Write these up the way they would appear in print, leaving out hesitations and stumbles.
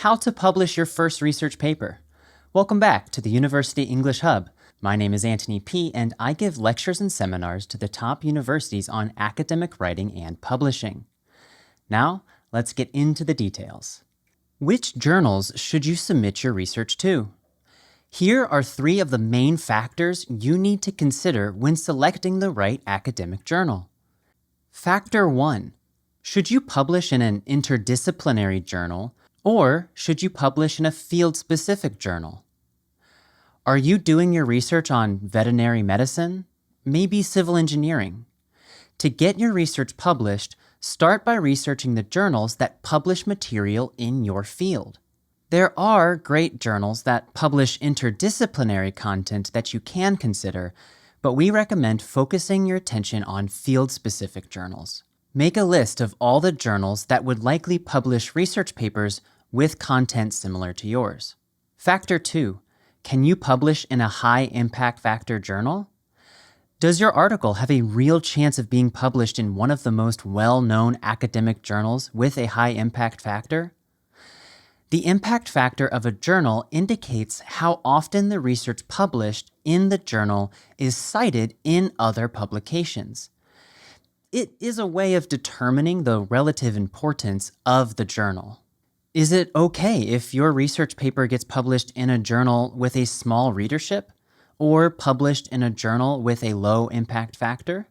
How to publish your first research paper. Welcome back to the University English Hub. My name is Anthony P., and I give lectures and seminars to the top universities on academic writing and publishing. Now, let's get into the details. Which journals should you submit your research to? Here are 3 of the main factors you need to consider when selecting the right academic journal. Factor 1. Should you publish in an interdisciplinary journal, or should you publish in a field-specific journal? Are you doing your research on veterinary medicine? Maybe civil engineering? To get your research published, start by researching the journals that publish material in your field. There are great journals that publish interdisciplinary content that you can consider, but we recommend focusing your attention on field-specific journals. Make a list of all the journals that would likely publish research papers with content similar to yours. Factor 2. Can you publish in a high impact factor journal? Does your article have a real chance of being published in one of the most well-known academic journals with a high impact factor? The impact factor of a journal indicates how often the research published in the journal is cited in other publications. It is a way of determining the relative importance of the journal. Is it okay if your research paper gets published in a journal with a small readership, or published in a journal with a low impact factor?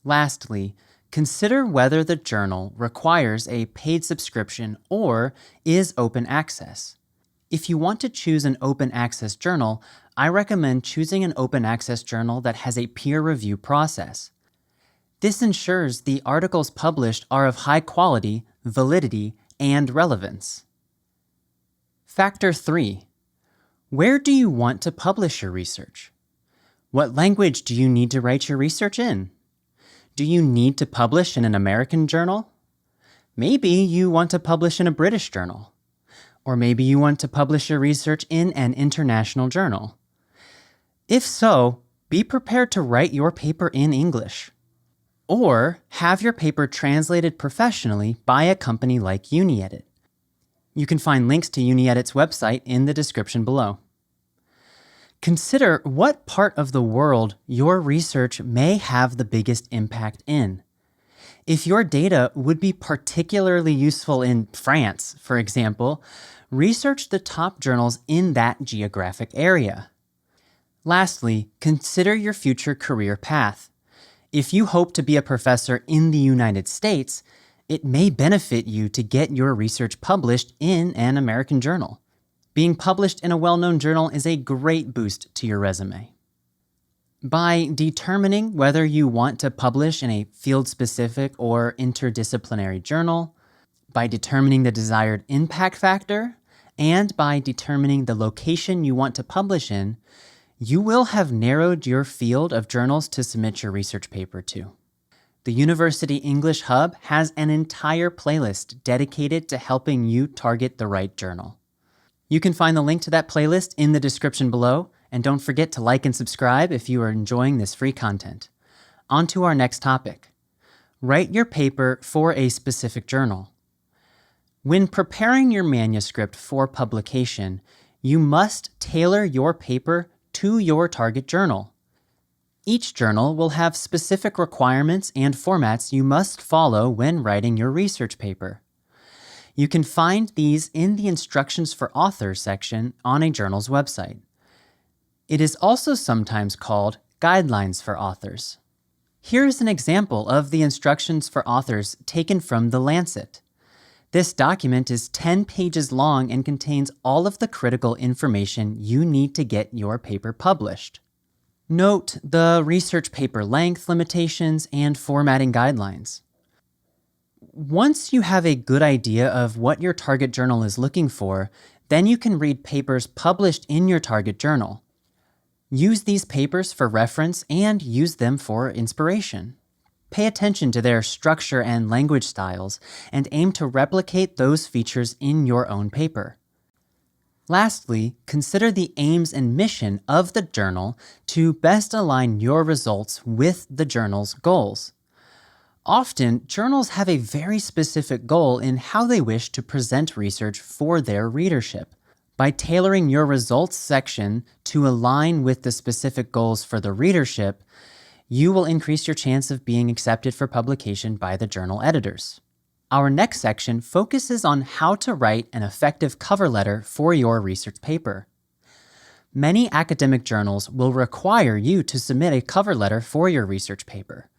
Lastly, consider whether the journal requires a paid subscription or is open access. If you want to choose an open access journal, I recommend choosing an open access journal that has a peer review process. This ensures the articles published are of high quality, validity, and relevance. Factor 3. Where do you want to publish your research? What language do you need to write your research in? Do you need to publish in an American journal? Maybe you want to publish in a British journal. Or maybe you want to publish your research in an international journal. If so, be prepared to write your paper in English. Or have your paper translated professionally by a company like UniEdit. You can find links to UniEdit's website in the description below. Consider what part of the world your research may have the biggest impact in. If your data would be particularly useful in France, for example, research the top journals in that geographic area. Lastly, consider your future career path. If you hope to be a professor in the United States, it may benefit you to get your research published in an American journal. Being published in a well-known journal is a great boost to your resume. By determining whether you want to publish in a field-specific or interdisciplinary journal, by determining the desired impact factor, and by determining the location you want to publish in, you will have narrowed your field of journals to submit your research paper to. The University English Hub has an entire playlist dedicated to helping you target the right journal. You can find the link to that playlist in the description below, and don't forget to like and subscribe if you are enjoying this free content. On to our next topic. Write your paper for a specific journal. When preparing your manuscript for publication, you must tailor your paper to your target journal. Each journal will have specific requirements and formats you must follow when writing your research paper. You can find these in the Instructions for Authors section on a journal's website. It is also sometimes called Guidelines for Authors. Here is an example of the Instructions for Authors taken from The Lancet. This document is 10 pages long and contains all of the critical information you need to get your paper published. Note the research paper length limitations and formatting guidelines. Once you have a good idea of what your target journal is looking for, then you can read papers published in your target journal. Use these papers for reference and use them for inspiration. Pay attention to their structure and language styles, and aim to replicate those features in your own paper. Lastly, consider the aims and mission of the journal to best align your results with the journal's goals. Often, journals have a very specific goal in how they wish to present research for their readership. By tailoring your results section to align with the specific goals for the readership, you will increase your chance of being accepted for publication by the journal editors. Our next section focuses on how to write an effective cover letter for your research paper. Many academic journals will require you to submit a cover letter for your research paper.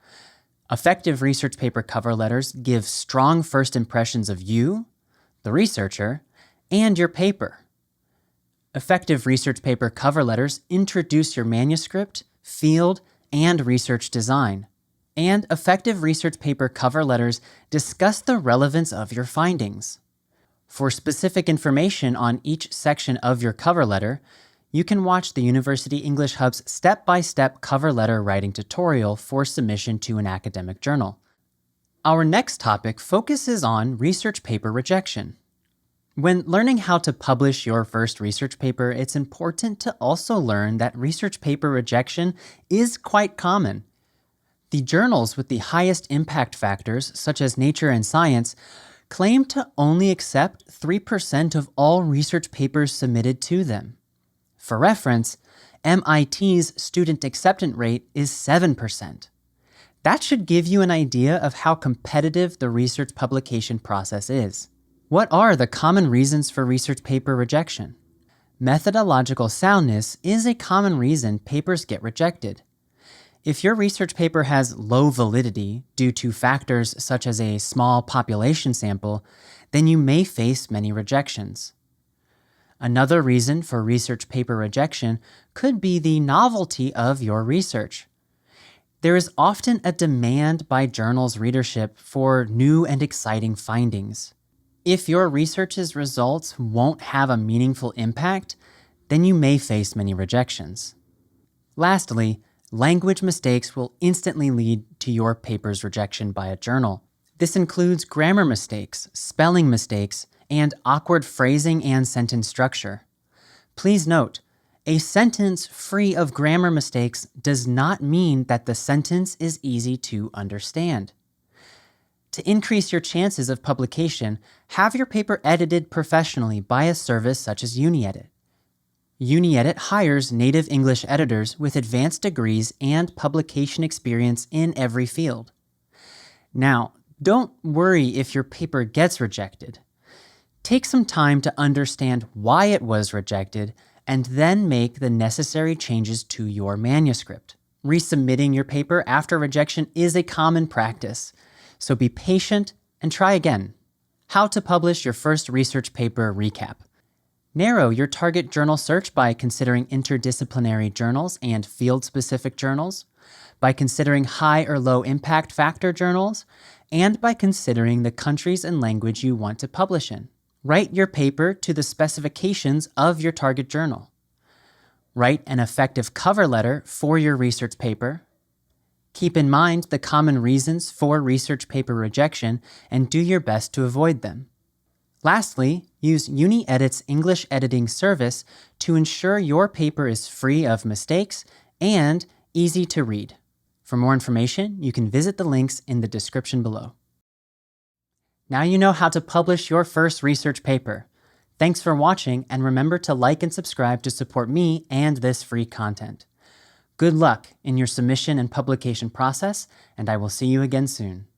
Effective research paper cover letters give strong first impressions of you, the researcher, and your paper. Effective research paper cover letters introduce your manuscript, field, and research design. And effective research paper cover letters discuss the relevance of your findings. For specific information on each section of your cover letter, you can watch the University English Hub's step-by-step cover letter writing tutorial for submission to an academic journal. Our next topic focuses on research paper rejection. When learning how to publish your first research paper, it's important to also learn that research paper rejection is quite common. The journals with the highest impact factors, such as Nature and Science, claim to only accept 3% of all research papers submitted to them. For reference, MIT's student acceptance rate is 7%. That should give you an idea of how competitive the research publication process is. What are the common reasons for research paper rejection? Methodological soundness is a common reason papers get rejected. If your research paper has low validity due to factors such as a small population sample, then you may face many rejections. Another reason for research paper rejection could be the novelty of your research. There is often a demand by journals' readership for new and exciting findings. If your research's results won't have a meaningful impact, then you may face many rejections. Lastly, language mistakes will instantly lead to your paper's rejection by a journal. This includes grammar mistakes, spelling mistakes, and awkward phrasing and sentence structure. Please note, a sentence free of grammar mistakes does not mean that the sentence is easy to understand. To increase your chances of publication, have your paper edited professionally by a service such as UniEdit. UniEdit hires native English editors with advanced degrees and publication experience in every field. Now, don't worry if your paper gets rejected. Take some time to understand why it was rejected and then make the necessary changes to your manuscript. Resubmitting your paper after rejection is a common practice, so be patient and try again. How to publish your first research paper recap. Narrow your target journal search by considering interdisciplinary journals and field-specific journals, by considering high or low impact factor journals, and by considering the countries and language you want to publish in. Write your paper to the specifications of your target journal. Write an effective cover letter for your research paper. Keep in mind the common reasons for research paper rejection and do your best to avoid them. Lastly, use UniEdit's English editing service to ensure your paper is free of mistakes and easy to read. For more information, you can visit the links in the description below. Now you know how to publish your first research paper. Thanks for watching, and remember to like and subscribe to support me and this free content. Good luck in your submission and publication process, and I will see you again soon.